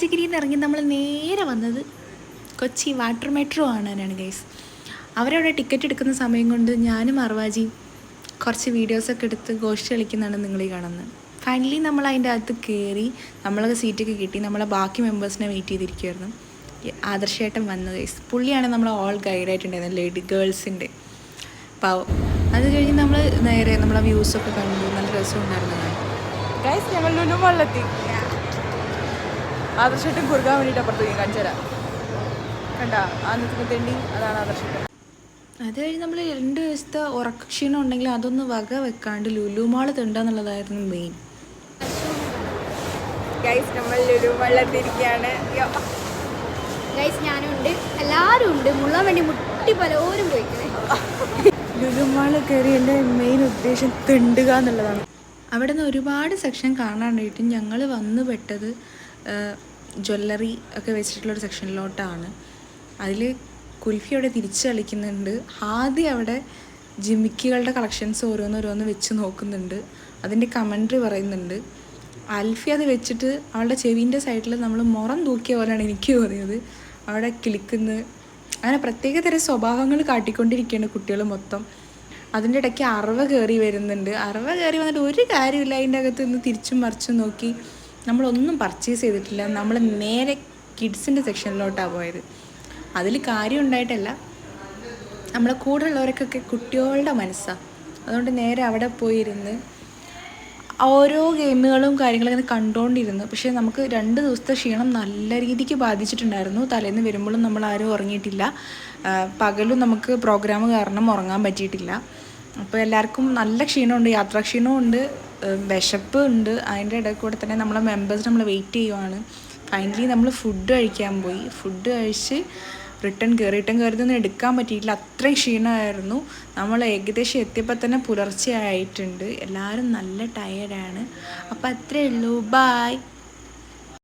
രാജഗിരിയിൽ നിന്ന് ഇറങ്ങി നമ്മൾ നേരെ വന്നത് കൊച്ചി വാട്ടർ മെട്രോ കാണാനാണ് ഗൈസ്. അവരവിടെ ടിക്കറ്റ് എടുക്കുന്ന സമയം കൊണ്ട് ഞാനും അർവാജിയും കുറച്ച് വീഡിയോസൊക്കെ എടുത്ത് ഗോഷ്ഠി കളിക്കുന്നതാണ് നിങ്ങളീ കാണുന്നത്. ഫൈനലി നമ്മൾ അതിൻ്റെ അകത്ത് കയറി, നമ്മളൊക്കെ സീറ്റൊക്കെ കിട്ടി. നമ്മളെ ബാക്കി മെമ്പേഴ്സിനെ വെയിറ്റ് ചെയ്തിരിക്കുമായിരുന്നു. ആദർശേട്ടൻ വന്നു ഗൈസ്. പുള്ളിയാണ് നമ്മളെ ഓൾ ഗൈഡായിട്ടുണ്ടായിരുന്നത്, ലേഡി ഗേൾസിൻ്റെ പാവം. അത് കഴിഞ്ഞ് നമ്മൾ നേരെ നമ്മളെ വ്യൂസൊക്കെ കണ്ടു, നല്ല രസമുണ്ടായിരുന്നു. ഗൈസ് ഞങ്ങൾ ലുലു മാളിലെത്തി. ആദർശേട്ടൻ കുറുകാൻ വേണ്ടിയിട്ട് അപ്പുറത്തേക്ക് കാണിച്ചു തരാം. കണ്ട ആ നിൽക്കുന്ന തെണ്ടി, അതാണ് ആദർശേട്ടൻ. അത് കഴിഞ്ഞ് നമ്മൾ 2 ദിവസത്തെ ഉറക്കക്ഷീണം ഉണ്ടെങ്കിൽ അതൊന്ന് വക വെക്കാണ്ട് ലുലു മാൾ തെണ്ടാന്നുള്ളതായിരുന്നു മെയിൻ. ഗൈസ് നമ്മൾ ലുലു മാളിലെത്തിയിരിക്കുകയാണ്. ഗൈസ് ഞാനും ഉണ്ട്, എല്ലാവരും ഉണ്ട്. മുള്ളാൻ വേണ്ടി മുട്ടി പലരും പോയിക്കണേ. ലുലു മാൾ കയറി എൻ്റെ മെയിൻ ഉദ്ദേശം തെണ്ടുക എന്നുള്ളതാണ്. അവിടെ നിന്ന് ഒരുപാട് സെക്ഷൻ കാണാണ്ടായിട്ടും ഞങ്ങൾ വന്നു പെട്ടത് ജ്വല്ലറി ഒക്കെ വെച്ചിട്ടുള്ളൊരു സെക്ഷനിലോട്ടാണ്. അതിൽ കുൽഫി അവിടെ തിരിച്ച് കളിക്കുന്നുണ്ട്. ആദ്യം അവിടെ ജിമിക്കുകളുടെ കളക്ഷൻസ് ഓരോന്നോരോന്ന് വെച്ച് നോക്കുന്നുണ്ട്, അതിൻ്റെ കമൻട്രി പറയുന്നുണ്ട്. അൽഫി അത് വെച്ചിട്ട് അവളുടെ ചെവിൻ്റെ സൈഡിൽ നമ്മൾ മുറം തൂക്കിയ പോലെയാണ് എനിക്ക് തോന്നിയത്. അവിടെ കിളിക്കുന്നു, അങ്ങനെ പ്രത്യേക തരം സ്വഭാവങ്ങൾ കാട്ടിക്കൊണ്ടിരിക്കുകയാണ് കുട്ടികൾ മൊത്തം. അതിൻ്റെ ഇടയ്ക്ക് അറവ കയറി വരുന്നുണ്ട്. അറവ കയറി വന്നിട്ട് ഒരു കാര്യമില്ല, അതിൻ്റെ അകത്ത് നിന്ന് തിരിച്ചും മറിച്ചും നോക്കി. നമ്മളൊന്നും പർച്ചേസ് ചെയ്തിട്ടില്ല. നമ്മൾ നേരെ കിഡ്സിൻ്റെ സെക്ഷനിലോട്ടാണ് പോയത്. അതിൽ കാര്യം ഉണ്ടായിട്ടല്ല, നമ്മളെ കൂടെ ഉള്ളവർക്കൊക്കെ കുട്ടികളുടെ മനസ്സാണ്. അതുകൊണ്ട് നേരെ അവിടെ പോയിരുന്ന് ഓരോ ഗെയിമുകളും കാര്യങ്ങളൊക്കെ കണ്ടുകൊണ്ടിരുന്നു. പക്ഷേ നമുക്ക് 2 ദിവസത്തെ ക്ഷീണം നല്ല രീതിക്ക് ബാധിച്ചിട്ടുണ്ടായിരുന്നു. തലേന്ന് വരുമ്പോഴും നമ്മൾ ആരും ഉറങ്ങിയിട്ടില്ല. പകലും നമുക്ക് പ്രോഗ്രാം കാരണം ഉറങ്ങാൻ പറ്റിയിട്ടില്ല. അപ്പോൾ എല്ലാവർക്കും നല്ല ക്ഷീണമുണ്ട്, യാത്രാക്ഷീണവും ഉണ്ട്, വിശപ്പ് ഉണ്ട്. അതിൻ്റെ ഇടയിൽ കൂടെ തന്നെ നമ്മളെ മെമ്പേഴ്സ് നമ്മൾ വെയിറ്റ് ചെയ്യുവാണ്. ഫൈനലി നമ്മൾ ഫുഡ് കഴിക്കാൻ പോയി. ഫുഡ് കഴിച്ച് റിട്ടേൺ കയറിയതൊന്നും എടുക്കാൻ പറ്റിയിട്ടില്ല, അത്രയും ക്ഷീണമായിരുന്നു. നമ്മൾ ഏകദേശം എത്തിയപ്പോൾ തന്നെ പുലർച്ചെ ആയിട്ടുണ്ട്. എല്ലാവരും നല്ല ടയേർഡാണ്. അപ്പോൾ അത്രയേ ഉള്ളൂ, ബായ്.